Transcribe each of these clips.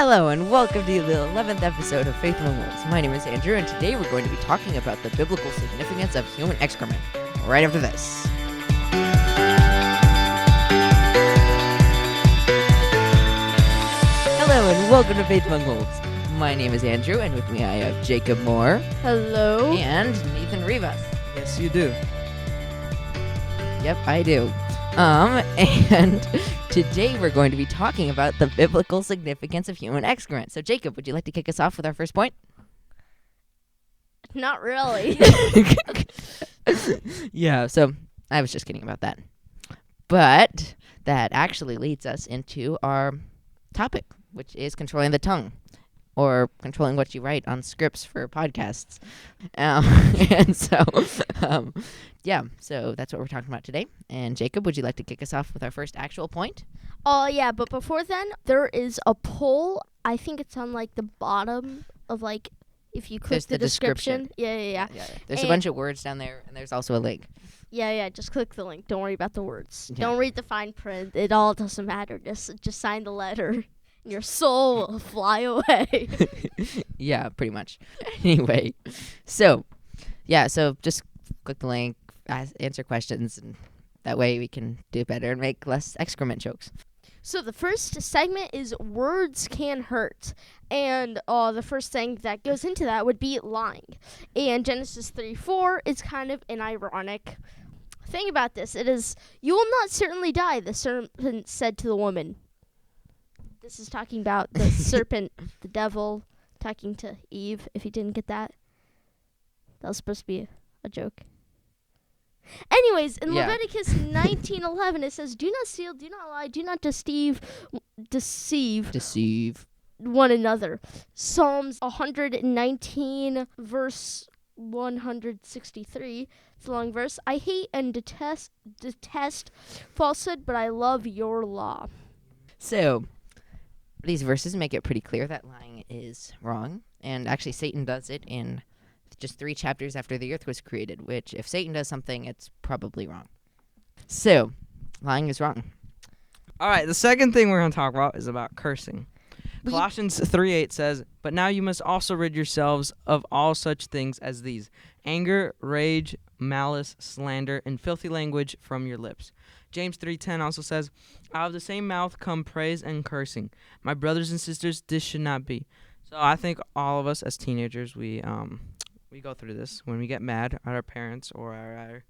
Hello and welcome to the 11th episode of Faith Among Wolves. My name is Andrew, and today we're going to be talking about the biblical significance of human excrement. Right after this. Hello and welcome to Faith Among Wolves. My name is Andrew, and with me I have Jacob Moore. Hello. And Nathan Rivas. Yes, you do. Yep, I do. And today we're going to be talking about the biblical significance of human excrement. So, Jacob, would you like to kick us off with our first point? Not really. Yeah, so I was just kidding about that. But that actually leads us into our topic, which is controlling the tongue, or controlling what you write on scripts for podcasts. So that's what we're talking about today. And Jacob, would you like to kick us off with our first actual point? Yeah, but before then, there is a poll. I think it's on, the bottom of, if you click There's the the description. Yeah. There's a bunch of words down there, and there's also a link. Yeah, just click the link. Don't worry about the words. Yeah. Don't read the fine print. It all doesn't matter. Just sign the letter. Your soul will fly away. Yeah, pretty much. Anyway, so just click the link, answer questions, and that way we can do better and make less excrement jokes. So the first segment is words can hurt. And the first thing that goes into that would be lying. And Genesis 3:4 is kind of an ironic thing about this. It is, "You will not certainly die," the serpent said to the woman. This is talking about the serpent, the devil, talking to Eve, if you didn't get that. That was supposed to be a joke. Anyways, in Leviticus 19:11, it says, "Do not steal, do not lie, do not deceive one another." Psalms 119, verse 163. It's a long verse. "I hate and detest falsehood, but I love your law." So these verses make it pretty clear that lying is wrong. And actually, Satan does it in just 3 chapters after the earth was created, which if Satan does something, it's probably wrong. So, lying is wrong. All right, the second thing we're going to talk about is about cursing. Colossians 3:8 says, "But now you must also rid yourselves of all such things as these: anger, rage, malice, slander, and filthy language from your lips." James 3:10 also says, "Out of the same mouth come praise and cursing. My brothers and sisters, this should not be." So I think all of us as teenagers, we go through this. When we get mad at our parents or our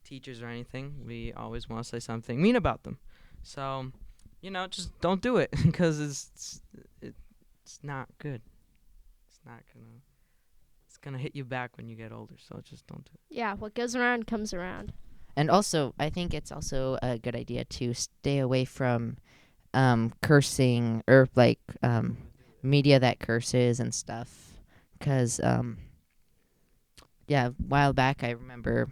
teachers or anything, we always want to say something mean about them. So, just don't do it because it's not good. It's gonna hit you back when you get older. So just don't do it. Yeah, what goes around comes around. And also, I think it's also a good idea to stay away from cursing or media that curses and stuff. Because, a while back I remember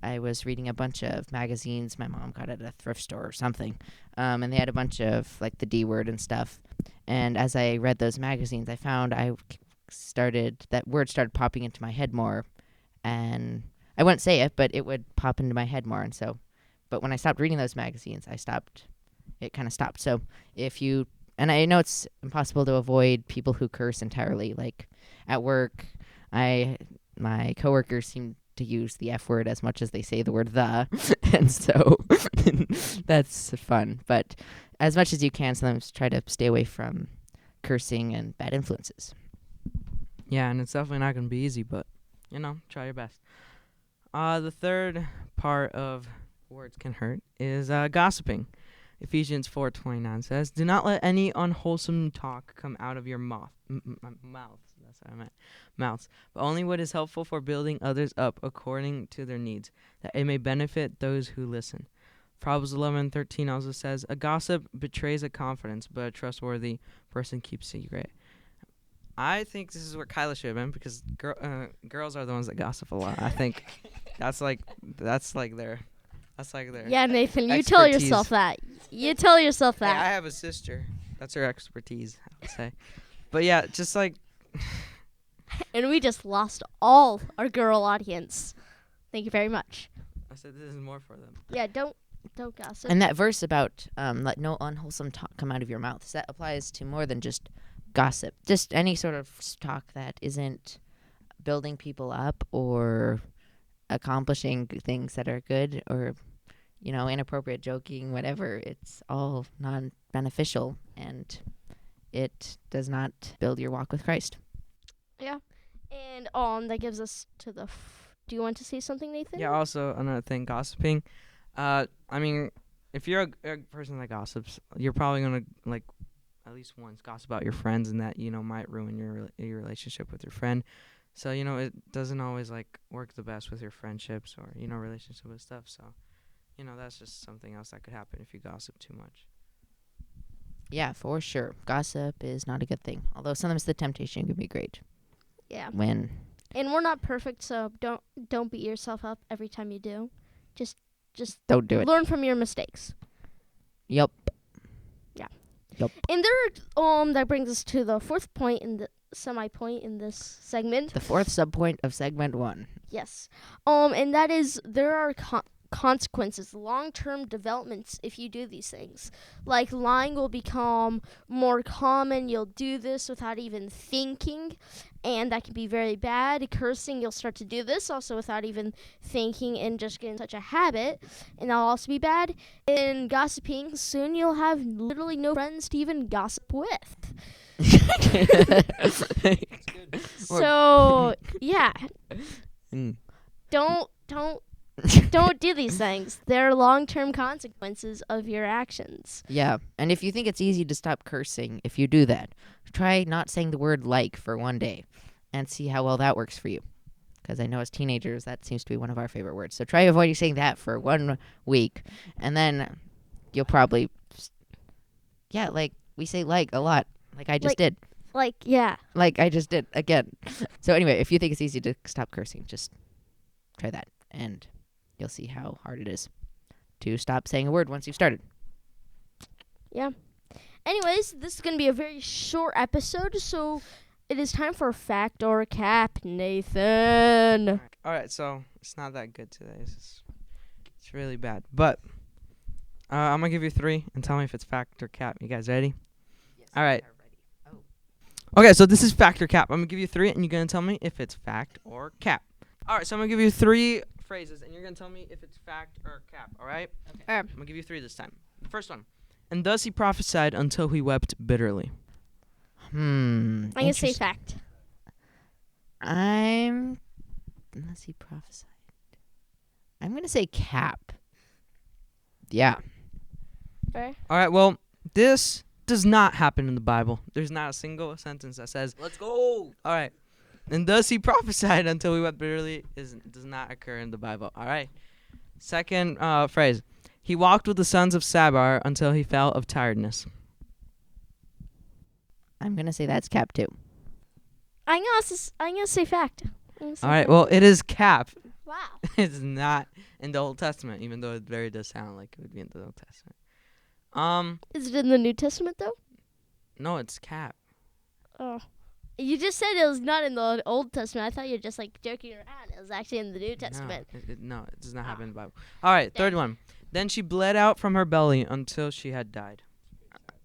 I was reading a bunch of magazines my mom got at a thrift store or something. And they had a bunch of the D word and stuff. And as I read those magazines, I found that word started popping into my head more. And I wouldn't say it, but it would pop into my head more. And so, but when I stopped reading those magazines, it kind of stopped. So and I know it's impossible to avoid people who curse entirely. Like at work, my coworkers seem to use the F word as much as they say the word "the," and so that's fun. But as much as you can, sometimes try to stay away from cursing and bad influences. Yeah, and it's definitely not going to be easy, but, try your best. The third part of words can hurt is gossiping. Ephesians 4:29 says, "Do not let any unwholesome talk come out of your mouths. That's what I meant. Mouths. But only what is helpful for building others up according to their needs, that it may benefit those who listen." Proverbs 11:13 also says, "A gossip betrays a confidence, but a trustworthy person keeps secret." I think this is where Kyla should have been, because girls are the ones that gossip a lot. I think that's their Yeah, Nathan, you expertise. tell yourself that. You tell yourself Hey, that. I have a sister. That's her expertise, I would say. But yeah, just And we just lost all our girl audience. Thank you very much. I said this is more for them. Yeah, don't gossip. And that verse about let no unwholesome talk come out of your mouth, that applies to more than just gossip. Just any sort of talk that isn't building people up or accomplishing things that are good, or inappropriate joking, whatever. It's all non-beneficial, and it does not build your walk with Christ. Yeah. And that gives us to the do you want to say something, Nathan? Yeah, also another thing, gossiping. I mean, if you're a person that gossips, you're probably gonna like at least once gossip about your friends, and that might ruin your relationship with your friend. So it doesn't always like work the best with your friendships or relationship with stuff. So that's just something else that could happen if you gossip too much. Yeah, for sure. Gossip is not a good thing. Although sometimes the temptation can be great. Yeah. And we're not perfect, so don't beat yourself up every time you do. Just don't do it. learn from your mistakes. Yep. Yeah. Yep. And there that brings us to the fourth point in the semi-point in this segment. The fourth subpoint of segment 1. Yes. And that is there are consequences, long-term developments if you do these things. Like lying will become more common. You'll do this without even thinking, and that can be very bad. Cursing, you'll start to do this also without even thinking and just get in such a habit, and that'll also be bad. And gossiping, soon you'll have literally no friends to even gossip with. So, yeah. Don't do these things. There are long-term consequences of your actions. Yeah, and if you think it's easy to stop cursing, if you do that, try not saying the word like for one day and see how well that works for you. Because I know as teenagers, that seems to be one of our favorite words. So try avoiding saying that for 1 week, and then you'll probably, like, we say like a lot, like I just did. Like, yeah. Like I just did again. So anyway, if you think it's easy to stop cursing, just try that, and you'll see how hard it is to stop saying a word once you've started. Yeah. Anyways, this is going to be a very short episode, so it is time for fact or cap, Nathan. All right, so it's not that good today. It's really bad. But I'm going to give you 3 and tell me if it's fact or cap. You guys ready? Yes. All right. Oh. Okay, so this is fact or cap. I'm going to give you 3, and you're going to tell me if it's fact or cap. All right, so I'm going to give you 3 phrases, and you're going to tell me if it's fact or cap, all right? Okay. I'm going to give you 3 this time. The first one. And thus he prophesied until he wept bitterly. I'm going to say fact. Unless he prophesied. I'm going to say cap. Yeah. Okay. All right, well, this does not happen in the Bible. There's not a single sentence that says, let's go. All right. And thus he prophesied until he wept bitterly does not occur in the Bible. All right. Second phrase. He walked with the sons of Sabar until he fell of tiredness. I'm going to say that's cap too. I'm gonna say fact. All right, well, it is cap. Wow. It's not in the Old Testament, even though it very does sound like it would be in the Old Testament. Is it in the New Testament, though? No, it's cap. Oh. You just said it was not in the Old Testament. I thought you were just, like, joking around. It was actually in the New Testament. No, it does not happen in the Bible. All right, third one. Then she bled out from her belly until she had died.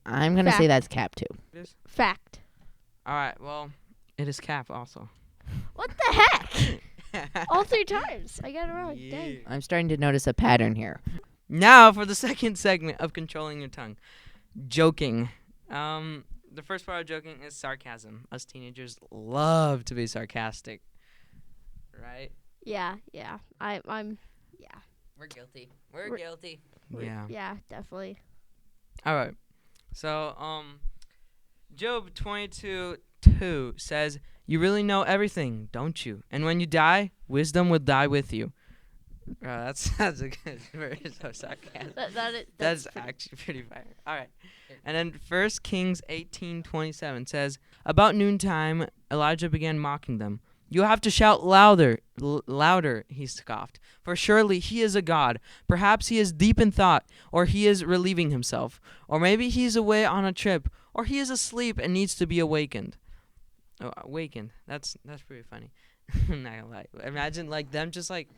I'm going to say that's cap too. Fact. All right, well, it is cap also. What the heck? All 3 times. I got it wrong. Yeah. Dang. I'm starting to notice a pattern here. Now for the second segment of Controlling Your Tongue. Joking. The first part of joking is sarcasm. Us teenagers love to be sarcastic. Right? Yeah. I'm. Yeah. We're guilty. We're guilty. Yeah. Yeah, definitely. All right. So, Job 22:2 says, "You really know everything, don't you? And when you die, wisdom will die with you." That's a good verse of sarcasm. That's actually pretty fire. All right. And then 1 Kings 18:27 says, "About noontime, Elijah began mocking them. 'You have to shout louder, louder,' he scoffed. 'For surely he is a god. Perhaps he is deep in thought, or he is relieving himself. Or maybe he is away on a trip, or he is asleep and needs to be awakened.'" Oh, awakened. That's pretty funny. I'm not gonna lie. Imagine like them just like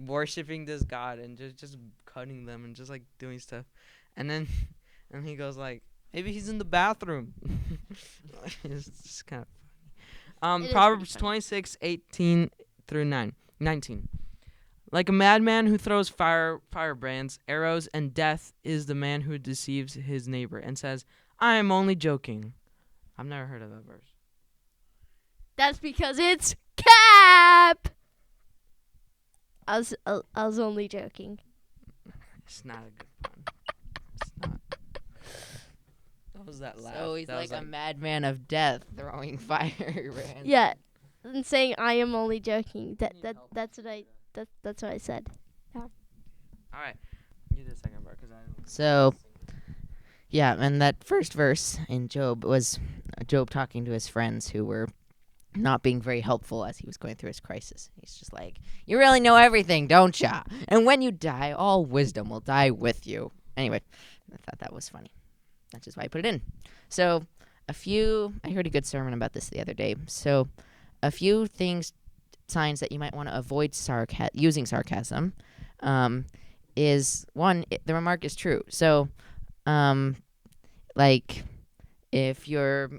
worshiping this god and just cutting them and just like doing stuff. And then and he goes like, Maybe he's in the bathroom. It's just kind of funny. It is Proverbs pretty funny. 26:18 through 19. Like a madman who throws firebrands, arrows, and death is the man who deceives his neighbor and says, I am only joking. I've never heard of that verse. That's because it's cap. I was only joking. It's not a good pun. It's not. What was that laugh? So he's That was like a madman of death throwing firebrands. Yeah, and saying I am only joking. That's what I said. All right. You do the second part because I. So, yeah, and that first verse in Job was Job talking to his friends who were not being very helpful as he was going through his crisis. He's just like, you really know everything, don't ya? And when you die, all wisdom will die with you. Anyway, I thought that was funny. That's just why I put it in. So, I heard a good sermon about this the other day. So, a few signs that you might want to avoid using sarcasm, is one, the remark is true. So, like, if you're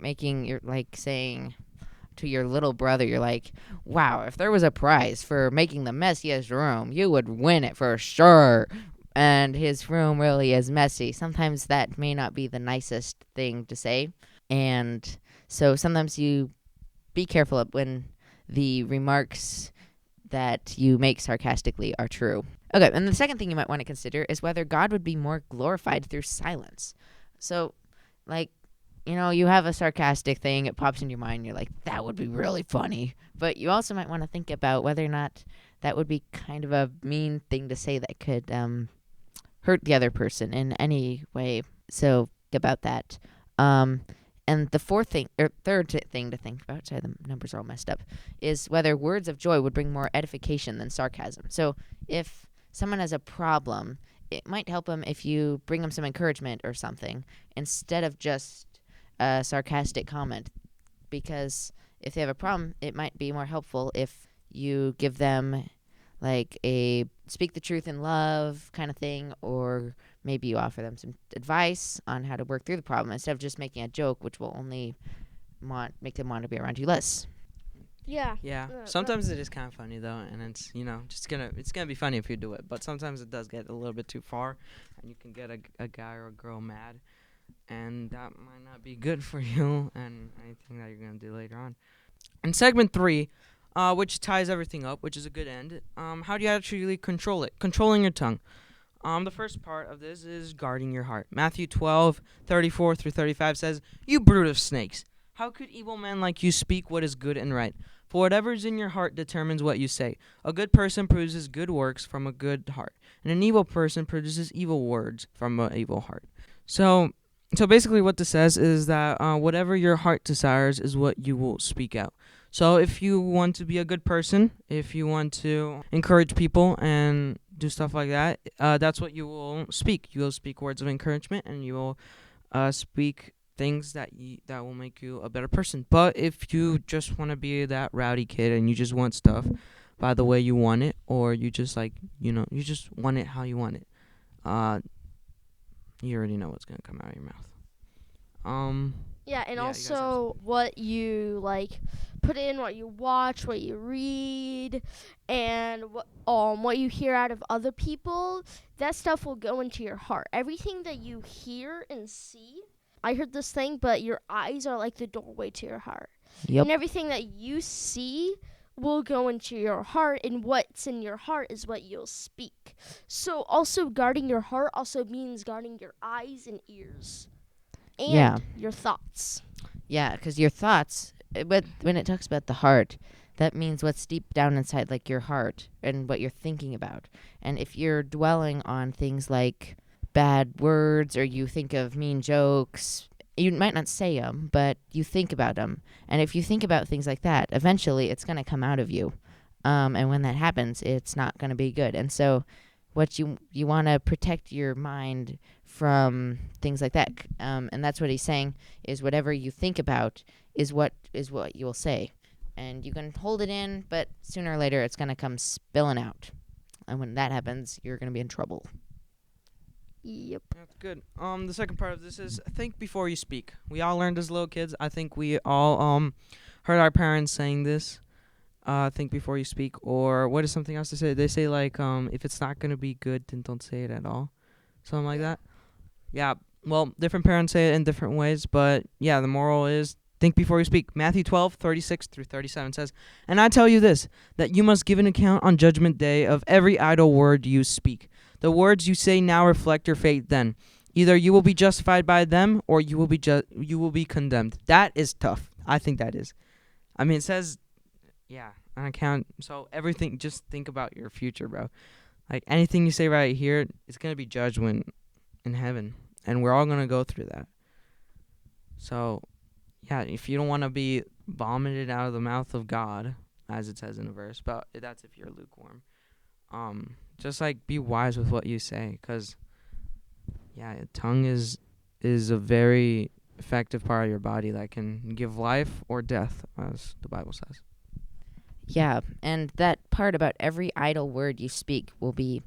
saying to your little brother, you're like, wow, if there was a prize for making the messiest room, you would win it for sure. And his room really is messy. Sometimes that may not be the nicest thing to say. And so sometimes you be careful when the remarks that you make sarcastically are true. Okay, and the second thing you might want to consider is whether God would be more glorified through silence. So, like, you have a sarcastic thing, it pops in your mind, you're like, that would be really funny. But you also might want to think about whether or not that would be kind of a mean thing to say that could hurt the other person in any way. So, about that. And the third thing to think about, sorry, the numbers are all messed up, is whether words of joy would bring more edification than sarcasm. So, if someone has a problem, it might help them if you bring them some encouragement or something instead of just a sarcastic comment, because if they have a problem, it might be more helpful if you give them like a speak the truth in love kind of thing, or maybe you offer them some advice on how to work through the problem instead of just making a joke, which will only make them want to be around you less. Yeah. Yeah. Sometimes it is kind of funny though, and it's it's gonna be funny if you do it. But sometimes it does get a little bit too far, and you can get a guy or a girl mad, and that might not be good for you and anything that you're gonna do later on. In segment 3, which ties everything up, which is a good end. How do you actually control it? Controlling your tongue. The first part of this is guarding your heart. Matthew 12:34 through 35 says, "You brood of snakes, how could evil men like you speak what is good and right? For whatever is in your heart determines what you say. A good person produces good works from a good heart, and an evil person produces evil words from an evil heart." So basically what this says is that whatever your heart desires is what you will speak out. So if you want to be a good person, if you want to encourage people and do stuff like that, that's what you will speak. You will speak words of encouragement, and you will speak things that will make you a better person. But if you just want to be that rowdy kid and you just want stuff by the way you want it, or you just you just want it how you want it, you already know what's gonna come out of your mouth. Yeah, and Yeah, you guys have also what you put in, what you watch, what you read, and what you hear out of other people. That stuff will go into your heart. Everything that you hear and see. I heard this thing, but your eyes are like the doorway to your heart. Yep. And everything that you see will go into your heart, and what's in your heart is what you'll speak. So also guarding your heart also means guarding your eyes and ears. And your thoughts. Yeah, because your thoughts, but when it talks about the heart, that means what's deep down inside, like your heart, and what you're thinking about. And if you're dwelling on things like bad words, or you think of mean jokes, you might not say them, but you think about them. And if you think about things like that, eventually it's going to come out of you. And when that happens, it's not going to be good. And so what you want to protect your mind from things like that. And that's what he's saying, is whatever you think about is what you will say. And you can hold it in, but sooner or later it's going to come spilling out. And when that happens, you're going to be in trouble. Yep. That's good. The second part of this is think before you speak. We all learned as little kids. I think we all heard our parents saying this. Think before you speak. Or what is something else to say? They say like if it's not gonna be good, then don't say it at all. Something like that. Yeah. Well, different parents say it in different ways, but yeah, the moral is think before you speak. Matthew 12:36-37 says, "And I tell you this, that you must give an account on judgment day of every idle word you speak. The words you say now reflect your fate then. Either you will be justified by them, or you will be condemned." That is tough. I think that is. I mean, it says, yeah, an account. So everything, just think about your future, bro. Like anything you say right here, it's gonna be judged when in heaven, and we're all gonna go through that. So, yeah, if you don't want to be vomited out of the mouth of God, as it says in a verse, but that's if you're lukewarm. Just like be wise with what you say, 'cause yeah, tongue is a very effective part of your body that can give life or death, as the Bible says. Yeah, and that part about every idle word you speak you'll be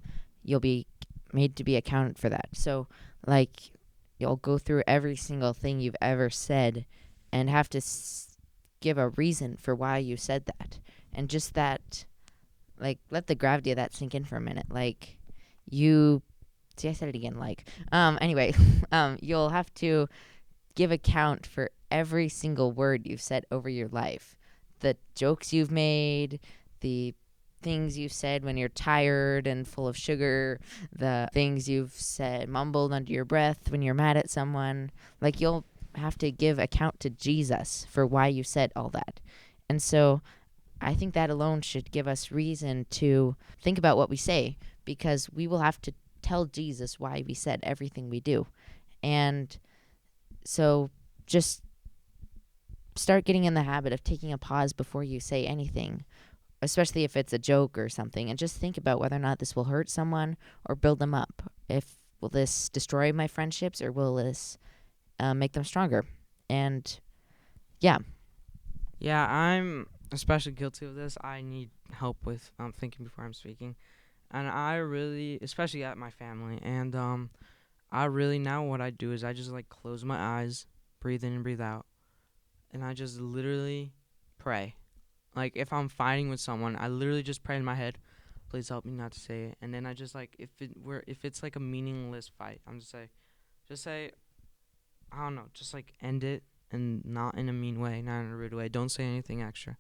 made to be accounted for that. So, like, you'll go through every single thing you've ever said and have to give a reason for why you said that. And just that, like, let the gravity of that sink in for a minute. Like, I said it again, anyway, you'll have to give account for every single word you've said over your life. The jokes you've made, the things you've said when you're tired and full of sugar, the things you've said mumbled under your breath when you're mad at someone. Like, you'll have to give account to Jesus for why you said all that. And so I think that alone should give us reason to think about what we say, because we will have to tell Jesus why we said everything we do. And so just start getting in the habit of taking a pause before you say anything, especially if it's a joke or something, and just think about whether or not this will hurt someone or build them up. Will this destroy my friendships, or will this make them stronger? And yeah. Yeah, I'm especially guilty of this. I need help with thinking before I'm speaking. And I really, especially at my family, and I really, now what I do is I just like close my eyes, breathe in and breathe out, and I just literally pray. Like if I'm fighting with someone, I literally just pray in my head, please help me not to say it. And then I just like, if it's like a meaningless fight, I'm just say, I don't know, just like end it, and not in a mean way, not in a rude way. Don't say anything extra,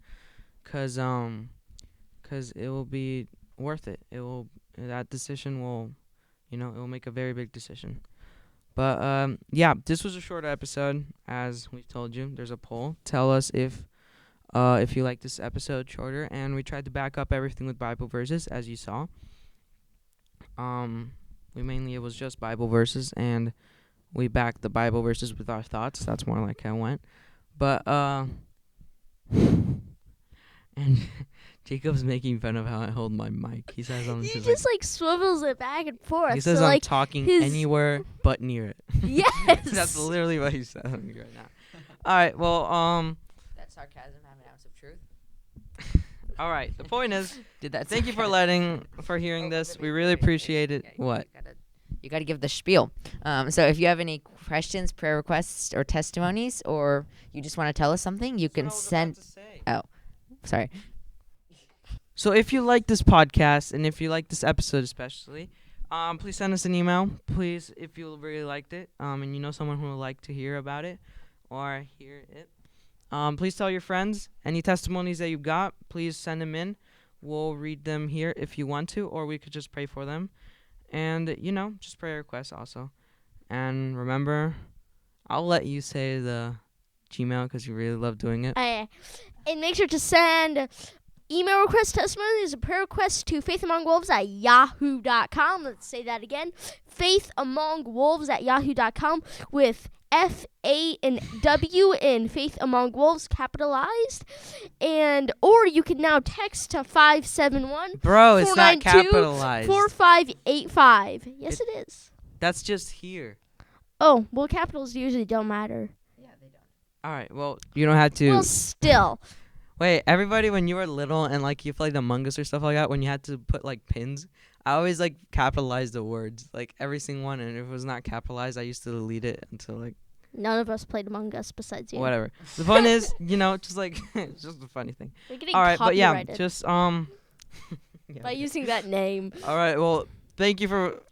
cause it will be worth it. That decision will, it will make a very big decision. But yeah, this was a short episode. As we've told you, there's a poll. Tell us if you like this episode shorter, and we tried to back up everything with Bible verses, as you saw. It was just Bible verses, and we backed the Bible verses with our thoughts. That's more like how it went. But and Jacob's making fun of how I hold my mic. He says I'm He just like swivels it back and forth. He says so, I'm like, talking anywhere but near it. Yes. That's literally what he's saying right now. All right. Well, That sarcasm have an ounce of truth. all right. The point is, Did that? thank you for hearing this. We really appreciate it. What? You got to give the spiel. So if you have any questions, prayer requests, or testimonies, or you just want to tell us something, you can send. Oh, sorry. So if you like this podcast, and if you like this episode especially, please send us an email. Please, if you really liked it, and you know someone who would like to hear about it or hear it, please tell your friends. Any testimonies that you've got, please send them in. We'll read them here if you want to, or we could just pray for them. And, just prayer requests also. And remember, I'll let you say the Gmail because you really love doing it. And make sure to send email requests, testimonies, and prayer requests to faithamongwolves@yahoo.com. Let's say that again. faithamongwolves@yahoo.com with FA and W in Faith Among Wolves capitalized. Or you can now text to 571 Bro, it's not capitalized. 4585. Yes, it is. That's just here. Oh, well, capitals usually don't matter. Yeah, they don't. All right, well, you don't have to. Well, still. Wait, everybody, when you were little and like you played Among Us or stuff like that, when you had to put like pins, I always like capitalized the words, like every single one, and if it was not capitalized, I used to delete it until like None of us played Among Us besides you. whatever. The point is, just like it's just a funny thing. We're getting All right, but yeah, copyrighted just by using that name. All right, well, thank you for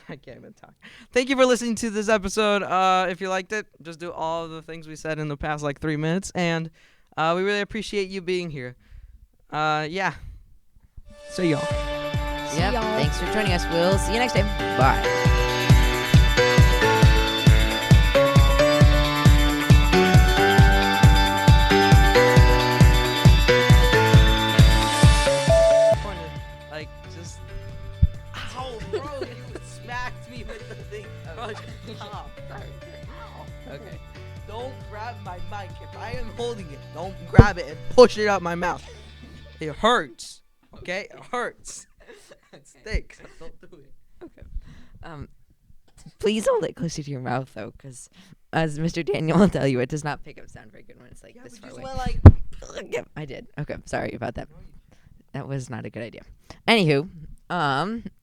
I can't even talk. Thank you for listening to this episode. If you liked it, just do all of the things we said in the past like 3 minutes, and we really appreciate you being here. Yeah. So y'all. Yep. y'all. Thanks for joining us. We'll see you next time. Bye. Like, just. Ow, bro, you smacked me with the thing. Stop. Ow. Okay. Don't grab my mic. If I am holding it, don't grab it and push it out my mouth. It hurts. Okay? It hurts. It stinks. Don't do it. Okay. Please hold it closer to your mouth, though, because as Mr. Daniel will tell you, it does not pick up sound very good when it's like Yeah, this but far just away. went like. Yep, I did. Okay, sorry about that. That was not a good idea. Anywho,